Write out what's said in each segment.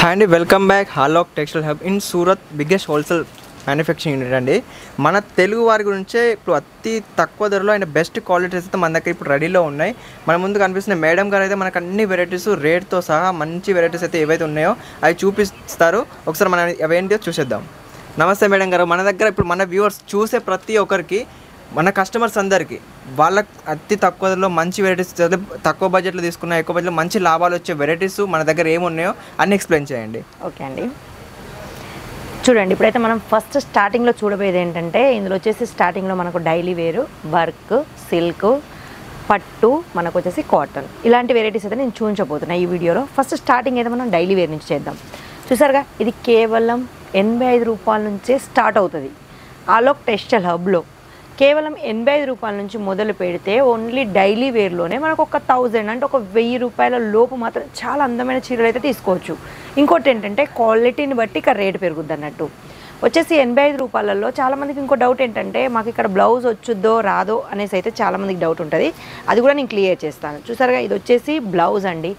Hi అండి, welcome back. హాలోక్ textile hub in Surat, biggest wholesale manufacturing unit అండి. మన తెలుగు వారి గురించే ఇప్పుడు అతి తక్కువ ధరలో అండ్ బెస్ట్ క్వాలిటీస్ అయితే మన దగ్గర ఇప్పుడు రెడీలో ఉన్నాయి. మన ముందు కనిపిస్తున్న మేడం గారు అయితే మనకు అన్ని వెరైటీస్ రేట్తో సహా మంచి వెరైటీస్ అయితే ఏవైతే ఉన్నాయో అవి చూపిస్తారు. ఒకసారి మనం అవేంటో చూసేద్దాం. నమస్తే మేడం గారు. మన దగ్గర ఇప్పుడు మన వ్యూవర్స్ చూసే ప్రతి ఒక్కరికి, మన కస్టమర్స్ అందరికీ వాళ్ళకి అతి తక్కువ ధరలో మంచి వెరైటీస్, తక్కువ బడ్జెట్లో తీసుకున్న ఎక్కువ బడ్జెట్లో మంచి లాభాలు వచ్చే వెరైటీస్ మన దగ్గర ఏమున్నాయో అన్ని ఎక్స్ప్లెయిన్ చేయండి. ఓకే అండి, చూడండి. ఇప్పుడైతే మనం ఫస్ట్ స్టార్టింగ్లో చూడబోయేది ఏంటంటే, ఇందులో వచ్చేసి స్టార్టింగ్లో మనకు డైలీ వేరు, వర్క్, సిల్క్, పట్టు, మనకు వచ్చేసి కాటన్, ఇలాంటి వెరైటీస్ అయితే నేను చూపించబోతున్నాను ఈ వీడియోలో. ఫస్ట్ స్టార్టింగ్ అయితే మనం డైలీ వేర్ నుంచి చేద్దాం. చూసారుగా, ఇది కేవలం 85 రూపాయల నుంచే స్టార్ట్ అవుతుంది. ఆలోక్ టెక్స్టైల్ హబ్లో కేవలం 85 రూపాయల నుంచి మొదలు పెడితే ఓన్లీ డైలీ వేర్లోనే మనకు ఒక 1000 అంటే ఒక 1000 రూపాయల లోపు మాత్రం చాలా అందమైన చీరలు అయితే తీసుకోవచ్చు. ఇంకోటి ఏంటంటే, క్వాలిటీని బట్టి ఇక్కడ రేటు పెరుగుద్ది అన్నట్టు. వచ్చేసి 85 రూపాయలలో చాలామందికి ఇంకో డౌట్ ఏంటంటే, మాకు ఇక్కడ బ్లౌజ్ వచ్చుద్దో రాదో అనేసి అయితే చాలామందికి డౌట్ ఉంటుంది. అది కూడా నేను క్లియర్ చేస్తాను. చూసారుగా, ఇది వచ్చేసి బ్లౌజ్ అండి.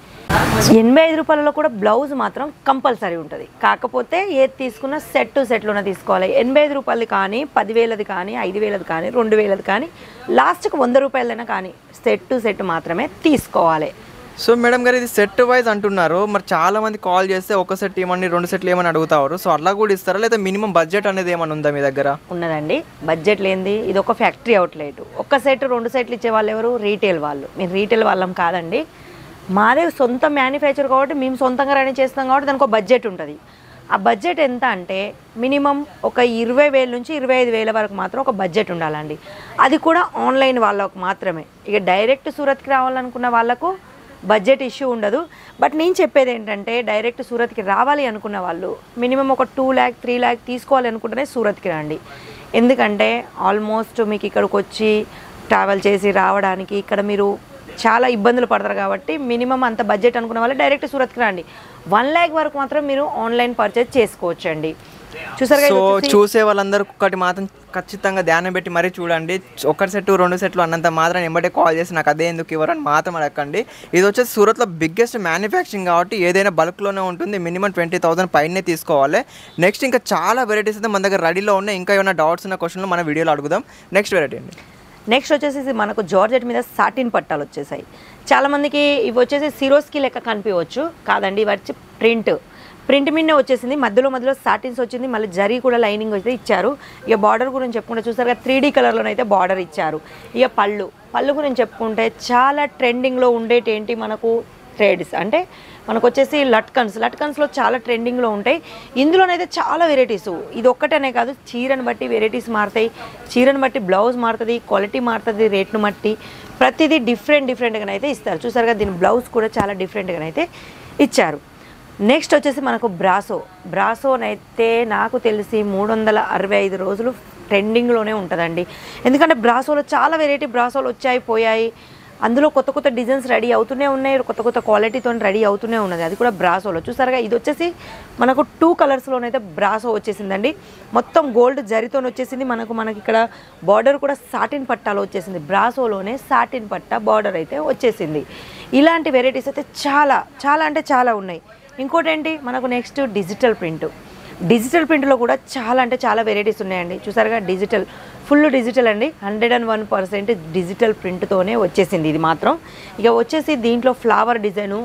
85 రూపాయలలో కూడా బ్లౌజ్ మాత్రం కంపల్సరీ ఉంటుంది. కాకపోతే ఏది తీసుకున్నా సెట్లోనే తీసుకోవాలి. 85 రూపాయలది కానీ, 10,000ది కానీ, 5,000ది కానీ, 2,000ది కానీ, లాస్ట్కి 100 రూపాయలైనా కానీ సెట్ మాత్రమే తీసుకోవాలి. సో మేడం గారు, ఇది సెట్ వైజ్ అంటున్నారు. మరి చాలా మంది కాల్ చేస్తే ఒక సెట్ ఏమని 2 సెట్లు ఏమని అడుగుతారు. సో అలా కూడా ఇస్తారా, లేదా మినిమం బడ్జెట్ అనేది ఏమైనా ఉందా మీ దగ్గర? ఉన్నదండి, బడ్జెట్ లేనిది. ఇది ఒక ఫ్యాక్టరీ అవుట్లెట్. ఒక సెట్ 2 సెట్లు ఇచ్చే వాళ్ళు ఎవరు? రీటైల్ వాళ్ళు. మీరు రీటైల్ వాళ్ళం కాదండి. మాదే సొంత మ్యానుఫ్యాక్చర్ కాబట్టి మేము సొంతంగా రెడీ చేస్తాం కాబట్టి దానికి ఒక బడ్జెట్ ఉంటుంది. ఆ బడ్జెట్ ఎంత అంటే మినిమం ఒక 20,000 నుంచి 25,000 వరకు మాత్రం ఒక బడ్జెట్ ఉండాలండి. అది కూడా ఆన్లైన్ వాళ్ళకు మాత్రమే. ఇక డైరెక్ట్ సూరత్కి రావాలనుకున్న వాళ్ళకు బడ్జెట్ ఇష్యూ ఉండదు. బట్ నేను చెప్పేది ఏంటంటే, డైరెక్ట్ సూరత్కి రావాలి అనుకున్న వాళ్ళు మినిమం ఒక 2 lakh 3 lakh తీసుకోవాలి అనుకుంటేనే సూరత్కి రండి. ఎందుకంటే ఆల్మోస్ట్ మీకు ఇక్కడికి వచ్చి ట్రావెల్ చేసి రావడానికి ఇక్కడ మీరు చాలా ఇబ్బందులు పడతారు. కాబట్టి మినిమం అంత బడ్జెట్ అనుకున్న వాళ్ళు డైరెక్ట్ సూరత్కి రండి. 1 lakh వరకు మాత్రం మీరు ఆన్లైన్ పర్చేజ్ చేసుకోవచ్చు అండి. చూసారు. సో చూసే వాళ్ళందరూ ఒకటి మాత్రం ఖచ్చితంగా ధ్యానం పెట్టి మరీ చూడండి. 1 సెట్ 2 సెట్లు అన్నంత మాత్రం ఎంబటే కాల్ చేసి నాకు అదే ఎందుకు ఇవ్వరని మాత్రం అడగండి. ఇది వచ్చేసి సూరత్లో బిగ్గెస్ట్ మ్యానుఫ్యాక్చరింగ్ కాబట్టి ఏదైనా బల్క్లోనే ఉంటుంది. మినిమం 20,000 పైనే తీసుకోవాలి. నెక్స్ట్ ఇంకా చాలా వెరైటీస్ అయితే మన దగ్గర రెడీలో ఉన్నాయి. ఇంకా ఏమైనా డౌట్స్ ఉన్న క్వశ్చన్లు మన వీడియోలో అడుగుదాం. నెక్స్ట్ వెరైటీ అండి. నెక్స్ట్ వచ్చేసి మనకు జార్జెట్ మీద సాటిన్ పట్టాలు వచ్చేసాయి. చాలామందికి ఇవి వచ్చేసి సిరోస్కి లెక్క కనిపించవచ్చు. కాదండి, ఇవి వచ్చి ప్రింట్ మీదనే వచ్చేసింది. మధ్యలో సాటిన్స్ వచ్చింది. మళ్ళీ జరీ కూడా లైనింగ్ అయితే ఇచ్చారు. ఇక బార్డర్ గురించి చెప్పుకుంటే చూసారుగా 3D కలర్లోనైతే బార్డర్ ఇచ్చారు. ఇక పళ్ళు గురించి చెప్పుకుంటే చాలా ట్రెండింగ్లో ఉండేటేంటి మనకు థ్రెడ్స్, అంటే మనకు వచ్చేసి లట్కన్స్లో చాలా ట్రెండింగ్లో ఉంటాయి. ఇందులోనైతే చాలా వెరైటీస్. ఇది ఒక్కటనే కాదు, చీరను బట్టి వెరైటీస్ మారుతాయి, చీరను బట్టి బ్లౌజ్ మారుతుంది, క్వాలిటీ మారుతుంది, రేట్ను బట్టి ప్రతిదీ డిఫరెంట్గానైతే ఇస్తారు. చూసారుగా, దీని బ్లౌజ్ కూడా చాలా డిఫరెంట్గానైతే ఇచ్చారు. నెక్స్ట్ వచ్చేసి మనకు బ్రాసోనైతే నాకు తెలిసి 365 రోజులు ట్రెండింగ్లోనే ఉంటుందండి. ఎందుకంటే బ్రాసోలో చాలా వెరైటీ బ్రాసోలు పోయాయి. అందులో కొత్త డిజైన్స్ రెడీ అవుతూనే ఉన్నాయి, కొత్త క్వాలిటీతో రెడీ అవుతూనే ఉన్నది. అది కూడా బ్రాసోలో. చూసారుగా, ఇది వచ్చేసి మనకు 2 కలర్స్లోనైతే బ్రాసో వచ్చేసిందండి. మొత్తం గోల్డ్ జరీతో వచ్చేసింది. మనకి ఇక్కడ బార్డర్ కూడా సాటిన్ పట్టాలో వచ్చేసింది. బ్రాసోలోనే సాటిన్ పట్టా బార్డర్ అయితే వచ్చేసింది. ఇలాంటి వెరైటీస్ అయితే చాలా అంటే చాలా ఉన్నాయి. ఇంకోటి ఏంటి, మనకు నెక్స్ట్ డిజిటల్ ప్రింట్లో కూడా చాలా అంటే చాలా వెరైటీస్ ఉన్నాయండి. చూసారుగా, ఫుల్ డిజిటల్ అండి. 101% డిజిటల్ ప్రింట్తోనే వచ్చేసింది ఇది మాత్రం. ఇక వచ్చేసి దీంట్లో flower design,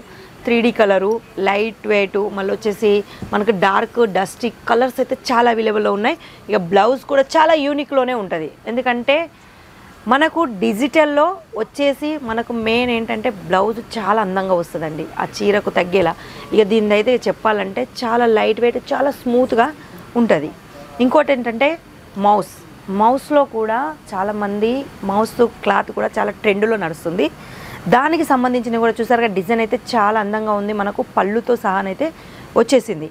3D colour, light weight, మళ్ళీ వచ్చేసి మనకు డార్క్ డస్టీ కలర్స్ అయితే చాలా అవైలబుల్లో ఉన్నాయి. ఇక బ్లౌజ్ కూడా చాలా యూనిక్లోనే ఉంటుంది. ఎందుకంటే మనకు డిజిటల్లో వచ్చేసి మనకు మెయిన్ ఏంటంటే బ్లౌజ్ చాలా అందంగా వస్తుందండి, ఆ చీరకు తగ్గేలా. ఇక దీన్ని అయితే చెప్పాలంటే చాలా లైట్ వెయిట్, చాలా స్మూత్గా ఉంటుంది. ఇంకోటి ఏంటంటే మౌస్లో కూడా చాలామంది మౌస్ క్లాత్ కూడా చాలా ట్రెండ్లో నడుస్తుంది. దానికి సంబంధించిన కూడా చూసారుగా, డిజైన్ అయితే చాలా అందంగా ఉంది. మనకు పళ్ళుతో సహానైతే వచ్చేసింది.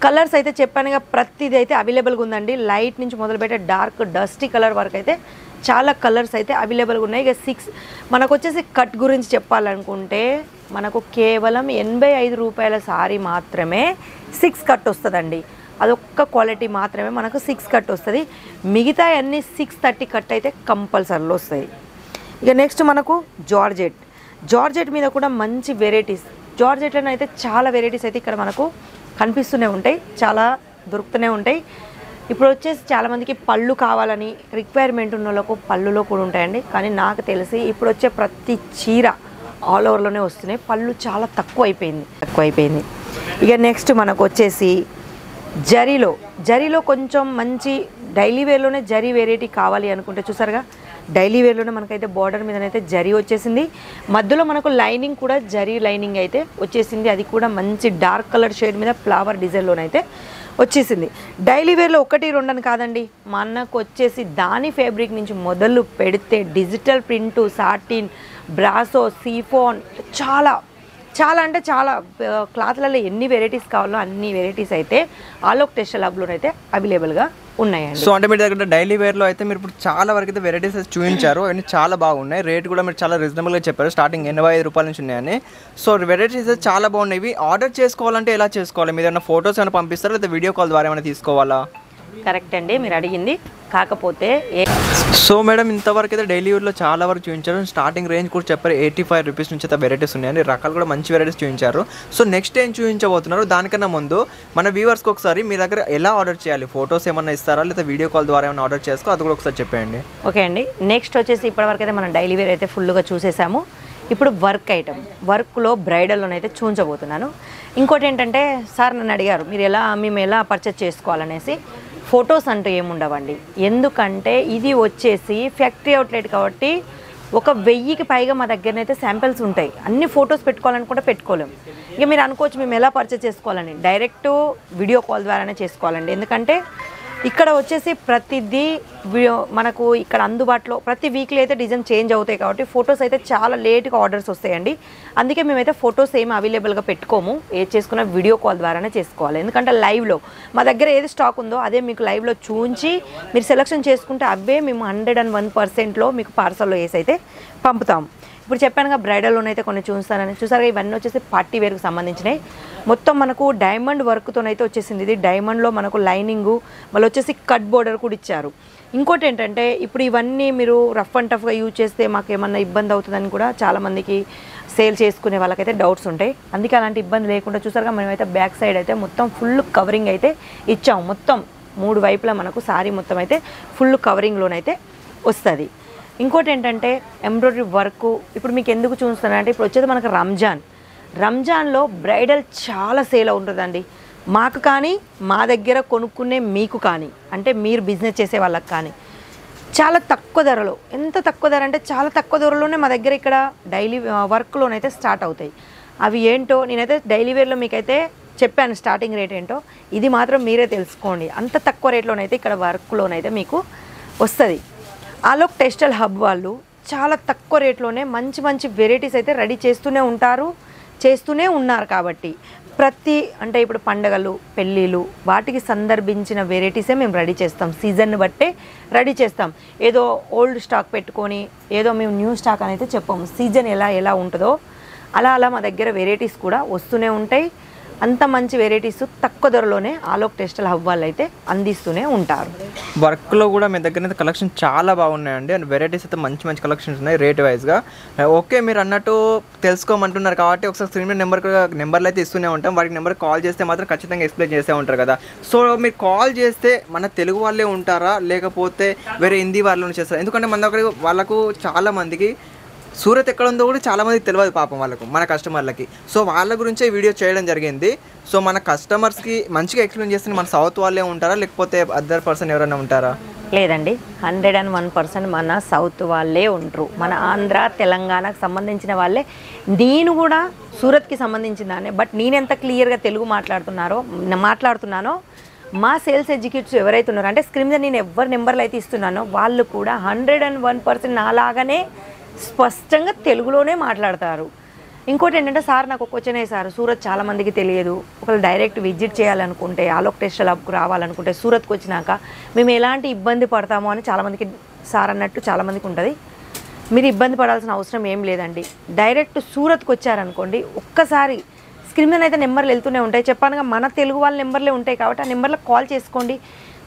కలర్స్ అయితే చెప్పానుగా, ప్రతిదీ అయితే అవైలబుల్గా ఉందండి. లైట్ నుంచి మొదలుపెట్టే డార్క్ డస్టీ కలర్ వరకు అయితే చాలా కలర్స్ అయితే అవైలబుల్గా ఉన్నాయి. ఇక మనకు వచ్చేసి కట్ గురించి చెప్పాలనుకుంటే మనకు కేవలం 85 రూపాయల సారీ మాత్రమే 6 కట్ వస్తుందండి. అదొక్క క్వాలిటీ మాత్రమే మనకు 6 కట్ వస్తుంది. మిగతా అన్ని 630 కట్ అయితే కంపల్సరీలో వస్తాయి. ఇక నెక్స్ట్ మనకు జార్జెట్ మీద కూడా మంచి వెరైటీస్. జార్జెట్లోనే అయితే చాలా వెరైటీస్ అయితే ఇక్కడ మనకు కనిపిస్తూనే ఉంటాయి, చాలా దొరుకుతూనే ఉంటాయి. ఇప్పుడు వచ్చేసి చాలామందికి పళ్ళు కావాలని రిక్వైర్మెంట్ ఉన్న వాళ్ళకు పళ్ళులో కూడా ఉంటాయండి. కానీ నాకు తెలిసి ఇప్పుడు వచ్చే ప్రతి చీర ఆల్ ఓవర్లోనే వస్తున్నాయి. పళ్ళు చాలా తక్కువ అయిపోయింది. ఇక నెక్స్ట్ మనకు వచ్చేసి జరీలో కొంచెం మంచి డైలీ వేర్లోనే జరీ వెరైటీ కావాలి అనుకుంటే చూసారుగా, డైలీ వేర్లోనే మనకైతే బార్డర్ మీదనైతే జరీ వచ్చేసింది. మధ్యలో మనకు లైనింగ్ కూడా జరీ లైనింగ్ అయితే వచ్చేసింది. అది కూడా మంచి డార్క్ కలర్ షేడ్ మీద ఫ్లవర్ డిజైన్లోనైతే వచ్చేసింది. డైలీ వేర్లో 1-2 అని కాదండి, మనకు వచ్చేసి దాని ఫ్యాబ్రిక్ నుంచి మొదలు పెడితే డిజిటల్ ప్రింటు, సాటిన్, బ్రాసో, సీఫోన్, చాలా అంటే చాలా క్లాత్లలో ఎన్ని వెరైటీస్ కావాలో అన్ని వెరైటీస్ అయితే ఆలోక్ టెక్స్టైల్ హబ్లో అయితే అవైలబుల్గా ఉన్నాయండి. సో అంటే మీ దగ్గర డైలీ వేర్లో అయితే మీరు ఇప్పుడు చాలా వరకు అయితే వెరైటీస్ చూపించారు, అవన్నీ చాలా బాగున్నాయి. రేట్ కూడా మీరు చాలా రీజనబుల్గా చెప్పారు, స్టార్టింగ్ 85 రూపాయల నుంచి ఉన్నాయని. సో వెరైటీస్ అయితే చాలా బాగున్నాయి. ఇవి ఆర్డర్ చేసుకోవాలంటే ఎలా చేసుకోవాలి? మీరు ఏమైనా ఫొటోస్ ఏమైనా పంపిస్తారా లేదా వీడియో కాల్ ద్వారా ఏమైనా తీసుకోవాలా? కరెక్ట్ అండి మీరు అడిగింది. కాకపోతే సో మేడం ఇంతవరకు అయితే డైలీ వేర్లో చాలా వరకు చూపించారు. స్టార్టింగ్ రేంజ్ కూడా చెప్పారు 85 రూపీస్ నుంచి అయితే వెరైటీస్ ఉన్నాయని, రకాలు కూడా మంచి వెరైటీస్ చూపించారు. సో నెక్స్ట్ ఏం చూపించబోతున్నారు? దానికన్నా ముందు మన వ్యూవర్స్కి ఒకసారి మీ దగ్గర ఎలా ఆర్డర్ చేయాలి, ఫొటోస్ ఏమన్నా ఇస్తారా లేదా వీడియో కాల్ ద్వారా ఏమైనా ఆర్డర్ చేసుకో, అది కూడా ఒకసారి చెప్పండి. ఓకే అండి, నెక్స్ట్ వచ్చేసి ఇప్పటివరకు అయితే మనం డైలీ వేర్ అయితే ఫుల్గా చూసేసాము. ఇప్పుడు వర్క్ ఐటమ్, వర్క్లో బ్రైడల్లోనైతే చూపించబోతున్నాను. ఇంకోటి ఏంటంటే సార్ నన్ను అడిగారు మేము ఎలా పర్చేస్ చేసుకోవాలనేసి. ఫొటోస్ అంటూ ఏముండవండి, ఎందుకంటే ఇది వచ్చేసి ఫ్యాక్టరీ అవుట్లెట్ కాబట్టి 1000కి పైగా మా దగ్గరనైతే శాంపిల్స్ ఉంటాయి. అన్ని ఫొటోస్ పెట్టుకోవాలనుకుంటే పెట్టుకోలేము. ఇక మీరు అనుకోవచ్చు మేము ఎలా పర్చేస్ చేసుకోవాలని, డైరెక్ట్ వీడియో కాల్ ద్వారానే చేసుకోవాలండి. ఎందుకంటే ఇక్కడ వచ్చేసి ప్రతిదీ మనకు ఇక్కడ అందుబాటులో ప్రతి వీక్లీ అయితే డిజైన్ చేంజ్ అవుతాయి కాబట్టి ఫొటోస్ అయితే చాలా లేట్గా ఆర్డర్స్ వస్తాయండి. అందుకే మేమైతే ఫొటోస్ ఏమి అవైలబుల్గా పెట్టుకోము, ఏది చేసుకున్న వీడియో కాల్ ద్వారానే చేసుకోవాలి. ఎందుకంటే లైవ్లో మా దగ్గర ఏది స్టాక్ ఉందో అదే మీకు లైవ్లో చూంచి మీరు సెలెక్షన్ చేసుకుంటే అవే మేము 101%లో మీకు పార్సల్లో వేసి అయితే పంపుతాము. ఇప్పుడు చెప్పానుగా బ్రైడల్లోనైతే కొన్ని చూసారుగా, ఇవన్నీ వచ్చేసి పార్టీ వేర్కి సంబంధించినవి. మొత్తం మనకు డైమండ్ వర్క్తోనైతే వచ్చేసింది. ఇది డైమండ్లో మనకు లైనింగు, మళ్ళీ వచ్చేసి కట్ బోర్డర్ కూడా ఇచ్చారు. ఇంకోటి ఏంటంటే ఇప్పుడు ఇవన్నీ మీరు రఫ్ అండ్ టఫ్గా యూజ్ చేస్తే మాకు ఏమన్నా ఇబ్బంది అవుతుందని కూడా చాలామందికి సేల్ చేసుకునే వాళ్ళకైతే డౌట్స్ ఉంటాయి. అందుకే అలాంటి ఇబ్బంది లేకుండా చూసారుగా మనమైతే బ్యాక్ సైడ్ అయితే మొత్తం ఫుల్ కవరింగ్ అయితే ఇచ్చాము. మొత్తం 3 వైపులా మనకు సారీ మొత్తం అయితే ఫుల్ కవరింగ్లోనైతే వస్తుంది. ఇంకోటి ఏంటంటే ఎంబ్రాయిడరీ వర్క్ ఇప్పుడు మీకు ఎందుకు చూస్తానంటే ఇప్పుడు వచ్చేది మనకు రంజాన్లో బ్రైడల్ చాలా సేల్ ఉంటుందండి. మాకు కానీ మా దగ్గర కొనుక్కునే మీకు కానీ అంటే మీరు బిజినెస్ చేసే వాళ్ళకి కానీ చాలా తక్కువ ధరలో, ఎంత తక్కువ ధర అంటే చాలా తక్కువ ధరలోనే మా దగ్గర ఇక్కడ డైలీ వర్క్లోనైతే స్టార్ట్ అవుతాయి. అవి ఏంటో నేనైతే డైలీ వేర్లో మీకైతే చెప్పాను స్టార్టింగ్ రేట్ ఏంటో, ఇది మాత్రం మీరే తెలుసుకోండి. అంత తక్కువ రేట్లోనైతే ఇక్కడ వర్క్లోనైతే మీకు వస్తుంది. ఆలోక్ టెక్స్టైల్ హబ్ వాళ్ళు చాలా తక్కువ రేట్లోనే మంచి వెరైటీస్ అయితే రెడీ చేస్తూనే ఉన్నారు. కాబట్టి అంటే ఇప్పుడు పండగలు, పెళ్ళిళ్ళు వాటికి సందర్భించిన వెరైటీసే మేము రెడీ చేస్తాం. సీజన్ని బట్టే రెడీ చేస్తాం. ఏదో ఓల్డ్ స్టాక్ పెట్టుకొని ఏదో మేము న్యూ స్టాక్ అని అయితే చెప్పాము. సీజన్ ఎలా ఉంటుందో అలా మా దగ్గర వెరైటీస్ కూడా వస్తూనే ఉంటాయి. అంత మంచి వెరైటీస్ తక్కువ ధరలోనే ఆలోక్ టెక్స్టైల్ హబ్ వాళ్ళు అయితే అందిస్తూనే ఉంటారు. వర్క్లో కూడా మీ దగ్గర అయితే కలెక్షన్ చాలా బాగున్నాయండి, అండ్ వెరైటీస్ అయితే మంచి కలెక్షన్స్ ఉన్నాయి రేట్ వైజ్గా. ఓకే, మీరు అన్నట్టు తెలుసుకోమంటున్నారు కాబట్టి ఒకసారి స్క్రీన్ మీద నెంబర్లు అయితే ఇస్తూనే ఉంటాం. వాటికి నెంబర్కి కాల్ చేస్తే మాత్రం ఖచ్చితంగా ఎక్స్ప్లెయిన్ చేస్తూ ఉంటారు కదా. సో మీరు కాల్ చేస్తే మన తెలుగు వాళ్ళే ఉంటారా లేకపోతే వేరే హిందీ వాళ్ళు చేస్తారా? ఎందుకంటే మన దగ్గర వాళ్ళకు చాలా మందికి సూరత్ ఎక్కడ ఉందో కూడా చాలామందికి తెలియదు పాపం వాళ్ళకు, మన కస్టమర్లకి. సో వాళ్ళ గురించే వీడియో చేయడం జరిగింది. సో మన కస్టమర్స్కి మంచిగా ఎక్స్ప్లెయిన్ చేస్తే మన సౌత్ వాళ్ళే ఉంటారా లేకపోతే అదర్ పర్సన్ ఎవరైనా ఉంటారా? లేదండి, 101% మన సౌత్ వాళ్ళే ఉంటారు. మన ఆంధ్ర తెలంగాణకు సంబంధించిన వాళ్ళే. నేను కూడా సూరత్కి సంబంధించిందానే, బట్ నేను ఎంత క్లియర్గా తెలుగు మాట్లాడుతున్నానో మా సేల్స్ ఎగ్జిక్యూటివ్స్ ఎవరైతే ఉన్నారో అంటే స్క్రీన్ మీద నేను ఎవరి నెంబర్లు అయితే ఇస్తున్నానో వాళ్ళు కూడా 101% నాలాగానే స్పష్టంగా తెలుగులోనే మాట్లాడతారు. ఇంకోటి ఏంటంటే సార్ నాకు ఒక క్వశ్చన్ వేశారు, సూరత్ చాలామందికి తెలియదు, ఒకవేళ డైరెక్ట్ విజిట్ చేయాలనుకుంటే ఆలోక్ టెక్స్టైల్ హబ్కు రావాలనుకుంటే సూరత్కి వచ్చినాక మేము ఎలాంటి ఇబ్బంది పడతామో అని చాలామందికి సార్ అన్నట్టు చాలామందికి ఉంటుంది. మీరు ఇబ్బంది పడాల్సిన అవసరం ఏం లేదండి. డైరెక్ట్ సూరత్కి వచ్చారనుకోండి, ఒక్కసారి స్క్రీన్ మీద అయితే నెంబర్లు వెళ్తూనే ఉంటాయి. చెప్పానుగా మన తెలుగు వాళ్ళ నెంబర్లే ఉంటాయి కాబట్టి ఆ నెంబర్లకు కాల్ చేసుకోండి.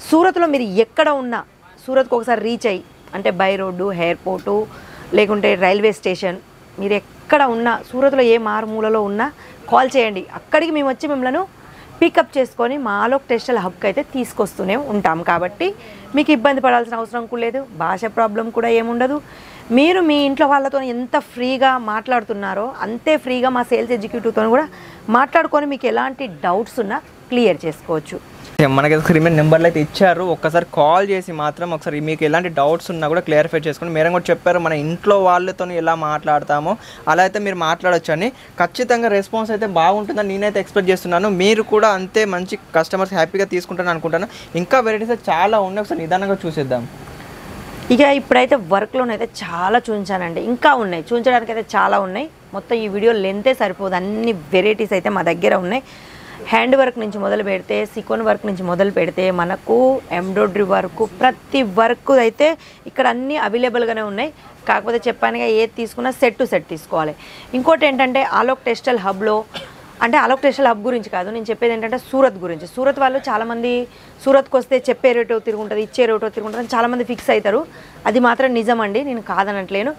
సూరత్లో మీరు ఎక్కడ ఉన్నా సూరత్కి ఒకసారి రీచ్ అయ్యి అంటే బై రోడ్డు, ఎయిర్పోర్టు లేకుంటే రైల్వే స్టేషన్, మీరు ఎక్కడ ఉన్నా సూరత్లో ఏ మారుమూలలో ఉన్నా కాల్ చేయండి. అక్కడికి మేము వచ్చి మిమ్మల్ని పికప్ చేసుకొని మా ఆలోక్ టెక్స్టైల్ హబ్కి అయితే తీసుకొస్తూనే ఉంటాం. కాబట్టి మీకు ఇబ్బంది పడాల్సిన అవసరం కూడా లేదు, భాష ప్రాబ్లం కూడా ఏముండదు. మీరు మీ ఇంట్లో వాళ్ళతో ఎంత ఫ్రీగా మాట్లాడుతున్నారో అంతే ఫ్రీగా మా సేల్స్ ఎగ్జిక్యూటివ్తో కూడా మాట్లాడుకొని మీకు ఎలాంటి డౌట్స్ ఉన్నా క్లియర్ చేసుకోవచ్చు. మనకి స్క్రీన్ నెంబర్లు అయితే ఇచ్చారు, ఒక్కసారి కాల్ చేసి మాత్రం ఒకసారి మీకు ఎలాంటి డౌట్స్ ఉన్నా కూడా క్లియర్ఫై చేసుకుని మేడం కూడా చెప్పారు మన ఇంట్లో వాళ్ళతో ఎలా మాట్లాడతామో అలా అయితే మీరు మాట్లాడొచ్చు అని. ఖచ్చితంగా రెస్పాన్స్ అయితే బాగుంటుందని నేనైతే ఎక్స్పెక్ట్ చేస్తున్నాను. మీరు కూడా అంతే మంచి కస్టమర్స్ హ్యాపీగా తీసుకుంటారని అనుకుంటాను. ఇంకా వెరైటీస్ చాలా ఉన్నాయి, ఒకసారి నిదానంగా చూసేద్దాం. ఇక ఇప్పుడైతే వర్క్లోనైతే చాలా చూపించానండి, ఇంకా ఉన్నాయి చూపించడానికి అయితే చాలా ఉన్నాయి. మొత్తం ఈ వీడియో లెంతే సరిపోదు, అన్ని వెరైటీస్ అయితే మా దగ్గర ఉన్నాయి. హ్యాండ్ వర్క్ నుంచి మొదలు పెడితే, సీక్వెన్స్ వర్క్ నుంచి మొదలు పెడితే మనకు ఎంబ్రాయిడరీ వర్క్, ప్రతి వర్క్ అయితే ఇక్కడ అన్నీ అవైలబుల్గానే ఉన్నాయి. కాకపోతే చెప్పానుగా ఏది తీసుకున్నా సెట్ టు సెట్ తీసుకోవాలి. ఇంకోటి ఏంటంటే ఆలోక్ టెక్స్టైల్ హబ్లో, అంటే ఆలోక్ టెక్స్టైల్ హబ్ గురించి కాదు నేను చెప్పేది ఏంటంటే సూరత్ గురించి. సూరత్ వాళ్ళు చాలామంది సూరత్కి వస్తే చెప్పే రేటో తిరుగుంటుంది, ఇచ్చే రేటో తిరుగుంటుంది అని చాలామంది ఫిక్స్ అవుతారు. అది మాత్రం నిజమండి, నేను కాదనట్లేను.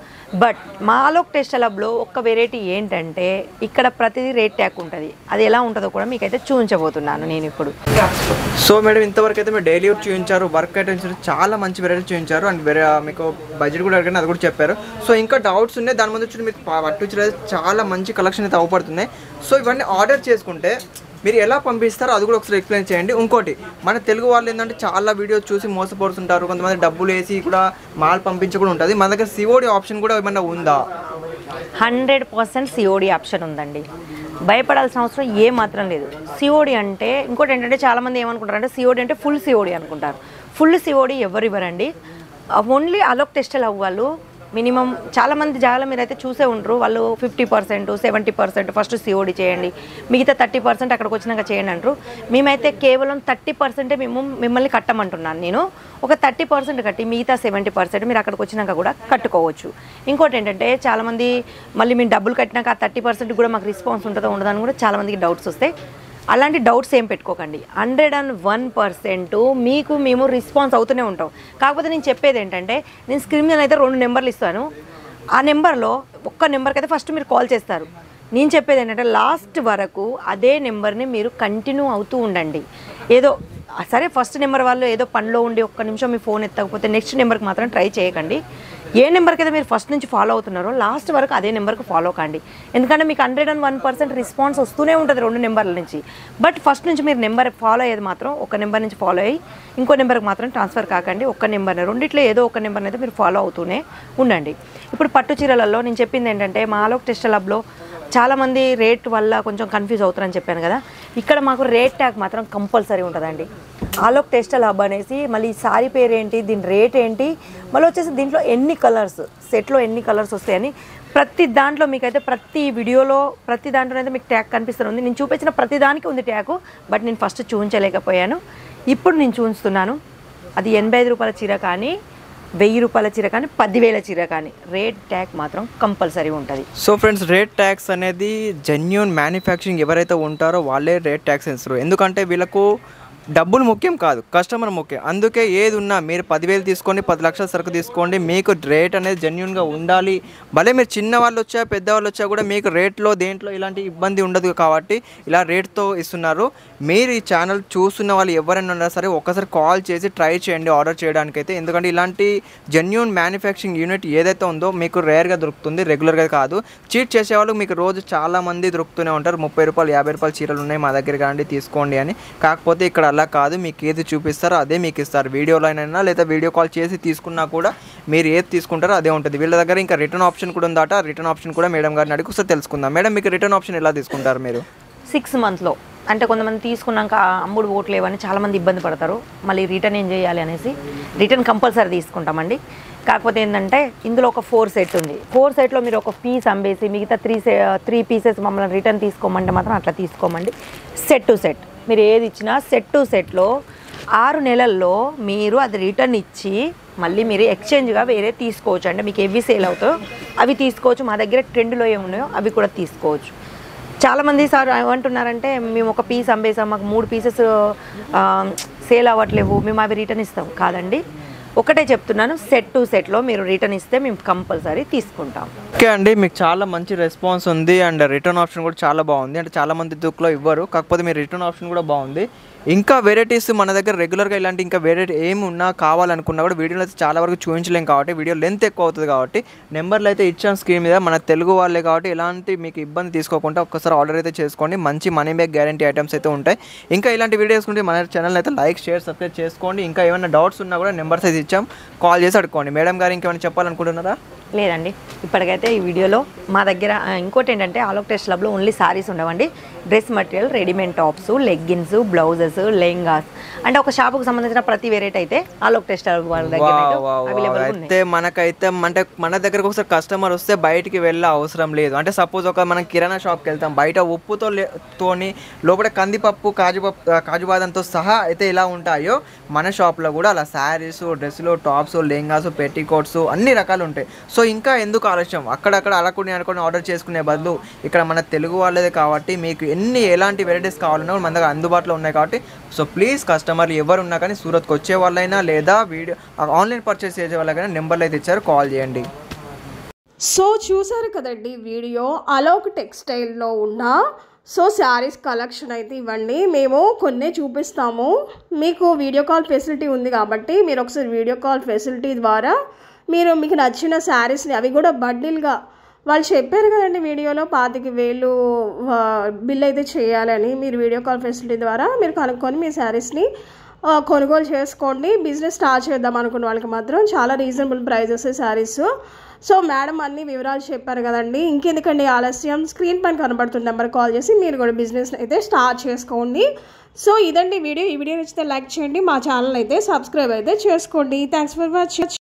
బట్ మా ఆలోక్ టెక్స్టైల్ హబ్లో ఒక్క వెరైటీ ఏంటంటే ఇక్కడ ప్రతిదీ రేట్ ట్యాగ్ ఉంటుంది. అది ఎలా ఉంటుందో కూడా మీకైతే చూపించబోతున్నాను నేను ఇప్పుడు. సో మేడం ఇంతవరకు అయితే మీరు డైలీ చూపించారు, వర్క్ అయితే చాలా మంచి వెరైటీ చూపించారు అండ్ మీకు బడ్జెట్ కూడా అడిగిన అది కూడా చెప్పారు. సో ఇంకా డౌట్స్ ఉన్నాయి, దాని ముందు వచ్చి మీకు పట్టు చాలా మంచి కలెక్షన్ అయితే అవపడుతున్నాయి. సో ఇవన్నీ ఆర్డర్ చేసుకుంటే మీరు ఎలా పంపిస్తారో అది కూడా ఒకసారి ఎక్స్ప్లెయిన్ చేయండి. ఇంకోటి మన తెలుగు వాళ్ళు ఏంటంటే చాలా వీడియోస్ చూసి మోసపోతుంటారు, కొంతమంది డబ్బులు వేసి కూడా మాల్ పంపించ కూడా ఉంటుంది. మన దగ్గర సిఓడి ఆప్షన్ కూడా ఏమన్నా ఉందా? 100% సిఓడి ఆప్షన్ ఉందండి, భయపడాల్సిన అవసరం ఏమాత్రం లేదు. సిఓడి అంటే ఇంకోటి ఏంటంటే చాలామంది ఏమనుకుంటారు అంటే సిఓడి అంటే ఫుల్ సిఓడి అనుకుంటారు. ఫుల్ సిఓడి ఎవరు ఇవ్వరండి, ఓన్లీ ఆలోక్ టెక్స్టైల్ వాళ్ళు మినిమం చాలామంది జాగాలో మీరు అయితే చూసే ఉంటారు, వాళ్ళు 50%, 70% ఫస్ట్ సిఓడి చేయండి, మిగతా 30% అక్కడికి వచ్చినాక చేయండి అంటారు. మేమైతే కేవలం 30% మిమ్మల్ని కట్టమంటున్నాను. నేను ఒక 30% కట్టి మిగతా 70% మీరు అక్కడికి వచ్చినాక కూడా కట్టుకోవచ్చు. ఇంకోటి ఏంటంటే చాలామంది మళ్ళీ మేము డబ్బులు కట్టినాక ఆ 30% కూడా మాకు రెస్పాన్స్ ఉంటుందో ఉండదని కూడా చాలామందికి డౌట్స్ వస్తాయి. అలాంటి డౌట్స్ ఏం పెట్టుకోకండి, 101% మీకు మేము రెస్పాన్స్ అవుతూనే ఉంటాం. కాకపోతే నేను చెప్పేది ఏంటంటే నేను స్క్రీన్ మీద అయితే 2 నెంబర్లు ఇస్తాను, ఆ నెంబర్లో ఒక్క నెంబర్కి అయితే ఫస్ట్ మీరు కాల్ చేస్తారు. నేను చెప్పేది ఏంటంటే లాస్ట్ వరకు అదే నెంబర్ని మీరు కంటిన్యూ అవుతూ ఉండండి. ఏదో సరే ఫస్ట్ నెంబర్ వాళ్ళు ఏదో పనిలో ఉండి ఒక్క నిమిషం మీ ఫోన్ ఎత్తకపోతే నెక్స్ట్ నెంబర్కి మాత్రం ట్రై చేయకండి. ఏ నెంబర్కి అయితే మీరు ఫస్ట్ నుంచి ఫాలో అవుతున్నారో లాస్ట్ వరకు అదే నెంబర్కి ఫాలో కండి. ఎందుకంటే మీకు 101% రెస్పాన్స్ వస్తూనే ఉంటుంది 2 నెంబర్ల నుంచి. బట్ ఫస్ట్ నుంచి మీరు నెంబర్ ఫాలో అయ్యేది మాత్రం ఒక నెంబర్ నుంచి ఫాలో అయ్యి ఇంకో నెంబర్కి మాత్రం ట్రాన్స్ఫర్ కాకండి. ఒక్క నెంబర్ని రెండిట్లో ఏదో ఒక నెంబర్ని అయితే మీరు ఫాలో అవుతూనే ఉండండి. ఇప్పుడు పట్టు చీరలలో నేను చెప్పింది ఏంటంటే మా ఆలోక్ టెక్స్టైల్ హబ్లో చాలామంది రేట్ వల్ల కొంచెం కన్ఫ్యూజ్ అవుతారని చెప్పాను కదా, ఇక్కడ మాకు రేట్ ట్యాగ్ మాత్రం కంపల్సరీ ఉంటుందండి. ఆలోక్ టెక్స్టైల్ హబ్ అనేసి మళ్ళీ ఈ సారీ పేరు ఏంటి, దీని రేట్ ఏంటి, మళ్ళీ వచ్చేసి దీంట్లో ఎన్ని కలర్స్, సెట్లో ఎన్ని కలర్స్ వస్తాయని ప్రతి దాంట్లో మీకైతే ప్రతి వీడియోలో ప్రతి దాంట్లోనైతే మీకు ట్యాగ్ కనిపిస్తుంది. నేను చూపించిన ప్రతి దానికి ఉంది ట్యాగ్, బట్ నేను ఫస్ట్ చూపించలేకపోయాను. ఇప్పుడు నేను చూపిస్తున్నాను. అది 85 రూపాయల చీర కానీ 1000 రూపాయల చీర కానీ 10,000 చీర కానీ రేట్ ట్యాగ్ మాత్రం కంపల్సరీ ఉంటుంది. సో ఫ్రెండ్స్ రేట్ ట్యాక్స్ అనేది జెన్యూన్ మ్యానుఫ్యాక్చరింగ్ ఎవరైతే ఉంటారో వాళ్ళే రేట్ ట్యాక్స్ ఇస్తారు. ఎందుకంటే వీళ్ళకు డబ్బులు ముఖ్యం కాదు, కస్టమర్ ముఖ్యం. అందుకే ఏది ఉన్నా మీరు 10,000 తీసుకోండి, 10 లక్షల సరుకు తీసుకోండి, మీకు రేట్ అనేది జెన్యూన్గా ఉండాలి. భలే మీరు చిన్న వాళ్ళు వచ్చా పెద్దవాళ్ళు వచ్చా కూడా మీకు రేట్లో దేంట్లో ఇలాంటి ఇబ్బంది ఉండదు. కాబట్టి ఇలా రేట్తో ఇస్తున్నారు. మీరు ఈ ఛానల్ చూస్తున్న వాళ్ళు ఎవరైనా ఉన్నా సరే ఒక్కసారి కాల్ చేసి ట్రై చేయండి ఆర్డర్ చేయడానికైతే. ఎందుకంటే ఇలాంటి జెన్యూన్ మ్యానుఫ్యాక్చరింగ్ యూనిట్ ఏదైతే ఉందో మీకు రేర్గా దొరుకుతుంది, రెగ్యులర్గా కాదు. చీట్ చేసేవాళ్ళు మీకు రోజు చాలామంది దొరుకుతూనే ఉంటారు. 30 రూపాయలు 50 రూపాయల చీరలు ఉన్నాయి మా దగ్గర కానీ తీసుకోండి అని. కాకపోతే ఇక్కడ అలా కాదు, మీకు ఏది చూపిస్తారో అదే మీకు ఇస్తారు. వీడియోలో అయినా లేదా వీడియో కాల్ చేసి తీసుకున్నా కూడా మీరు ఏది తీసుకుంటారో అదే ఉంటుంది. వీళ్ళ దగ్గర ఇంకా రిటర్న్ ఆప్షన్ కూడా ఉందట. రిటర్న్ ఆప్షన్ కూడా మేడం గారిని అడిగి ఒకసారి తెలుసుకుందాం. మేడం మీకు రిటర్న్ ఆప్షన్ ఎలా తీసుకుంటారు మీరు? 6 మంత్స్లో అంటే కొంతమంది తీసుకున్నాక అమ్ముడు ఓట్లేవని చాలామంది ఇబ్బంది పడతారు, మళ్ళీ రిటర్న్ ఏం చేయాలి అనేసి రిటర్న్ కంపల్సరీ తీసుకుంటామండి. కాకపోతే ఏంటంటే ఇందులో ఒక 4 సెట్ ఉంది. 4 సెట్లో మీరు ఒక పీస్ అమ్మేసి మిగతా 3 పీసెస్ మమ్మల్ని రిటర్న్ తీసుకోమంటే మాత్రం అట్లా తీసుకోమండి. సెట్ టు సెట్ మీరు ఏది ఇచ్చినా సెట్ టు సెట్లో 6 నెలల్లో మీరు అది రిటర్న్ ఇచ్చి మళ్ళీ మీరు ఎక్స్చేంజ్గా వేరే తీసుకోవచ్చు. అంటే మీకు ఎవి సేల్ అవుతాయో అవి తీసుకోవచ్చు. మా దగ్గర ట్రెండ్లో ఏమున్నాయో అవి కూడా తీసుకోవచ్చు. చాలామంది సార్ ఏమంటున్నారంటే మేము ఒక పీస్ అమ్మేసాం, మాకు 3 పీసెస్ సేల్ అవ్వట్లేవు, మేము అవి రిటర్న్ ఇస్తాం. కాదండి, ఒకటే చెప్తున్నాను, సెట్ టు సెట్లో మీరు రిటర్న్ ఇస్తే మేము కంపల్సరీ తీసుకుంటాం. ఓకే అండి, మీకు చాలా మంచి రెస్పాన్స్ ఉంది అండ్ రిటర్న్ ఆప్షన్ కూడా చాలా బాగుంది. అంటే చాలా మంది దుక్లో ఇవ్వరు, కాకపోతే మీ రిటర్న్ ఆప్షన్ కూడా బాగుంది. ఇంకా వెరైటీస్ మన దగ్గర రెగ్యులర్గా ఇలాంటి ఇంకా వెరైటీ ఏమి ఉన్నా కావాలనుకున్నా కూడా వీడియోలో అయితే చాలా వరకు చూపించలేం కాబట్టి వీడియో లెంత్ ఎక్కువ అవుతుంది కాబట్టి నెంబర్లు అయితే ఇచ్చాం స్క్రీన్ మీద. మన తెలుగు వాళ్ళే కాబట్టి ఎలాంటి మీకు ఇబ్బంది తీసుకోకుండా ఒక్కసారి ఆర్డర్ అయితే చేసుకోండి. మంచి మనీ బ్యాక్ గ్యారంటీ ఐటమ్స్ అయితే ఉంటాయి. ఇంకా ఇలాంటి వీడియోస్ ఉంటే మన ఛానల్ అయితే లైక్ షేర్ సబ్స్క్రైబ్ చేసుకోండి. ఇంకా ఏమైనా డౌట్స్ ఉన్నా కూడా నెంబర్స్ అయితే ఇచ్చాం, కాల్ చేసి అడుక్కోండి. మేడం గారు ఇంకేమైనా చెప్పాలనుకుంటున్నారా? లేదండి, ఇప్పటికైతే ఈ వీడియోలో మా దగ్గర ఇంకోటి ఏంటంటే ఆలోక్ టెక్స్టైల్స్ హబ్లో ఓన్లీ సారీస్ ఉండవండి. Dress material, readymade tops, leggings, blouses, lehengas అంటే ఒక షాపుకు సంబంధించిన ప్రతి వెరైటీ అయితే ఆలోక్ టెక్స్టైల్స్ వాళ్ళ దగ్గర అవైలబుల్ ఉంది. అయితే మనకైతే అంటే మన దగ్గరకు ఒకసారి కస్టమర్ వస్తే బయటికి వెళ్ళే అవసరం లేదు. అంటే సపోజ్ ఒక మనం కిరాణా షాప్కి వెళ్తాం, బయట ఉప్పుతో తోని లోపల కందిపప్పు కాజు బాదంతో సహా అయితే ఎలా ఉంటాయో మన షాప్లో కూడా అలా శారీస్, డ్రెస్సులు, టాప్స్, లెహంగాస్, పెట్టికోట్స్ అన్ని రకాలు ఉంటాయి. సో ఇంకా ఎందుకు ఆలస్యం, అక్కడక్కడ అనుకుని ఆర్డర్ చేసుకునే బదులు ఇక్కడ మన తెలుగు వాళ్ళదే కాబట్టి మీకు ఎలాంటి వెరైటీస్ కావాలన్నా మన దగ్గర అందుబాటులో ఉన్నాయి కాబట్టి సో ప్లీజ్ కస్టమర్లు ఎవరు ఉన్నా కానీ సూరత్కి వచ్చే వాళ్ళైనా లేదా వీడియో ఆన్లైన్ పర్చేస్ చేసే వాళ్ళకైనా నెంబర్లు అయితే ఇచ్చారు, కాల్ చేయండి. సో చూసారు కదండి వీడియో, అలోక్ టెక్స్టైల్లో ఉన్న శారీస్ కలెక్షన్ అయితే ఇవ్వండి. మేము కొన్ని చూపిస్తాము, మీకు వీడియో కాల్ ఫెసిలిటీ ఉంది కాబట్టి మీరు ఒకసారి వీడియో కాల్ ఫెసిలిటీ ద్వారా మీకు నచ్చిన శారీస్ని, అవి కూడా బండిల్గా వాళ్ళు చెప్పారు కదండి వీడియోలో 25,000 బిల్ అయితే చేయాలని. మీరు వీడియో కాల్ ఫెసిలిటీ ద్వారా మీరు కనుక్కొని మీ శారీస్ని కొనుగోలు చేసుకోండి. బిజినెస్ స్టార్ట్ చేద్దాం అనుకున్న వాళ్ళకి మాత్రం చాలా reasonable prices saris. So madam అన్ని వివరాలు చెప్పారు కదండి, ఇంకెందుకండి ఆలస్యం, స్క్రీన్ పైన కనబడుతున్న నెంబర్ కాల్ చేసి మీరు కూడా బిజినెస్ అయితే స్టార్ట్ చేసుకోండి. సో ఇదండి వీడియో. ఈ వీడియో నచ్చితే లైక్ చేయండి, మా ఛానల్ అయితే సబ్స్క్రైబ్ అయితే చేసుకోండి. Thanks for watching.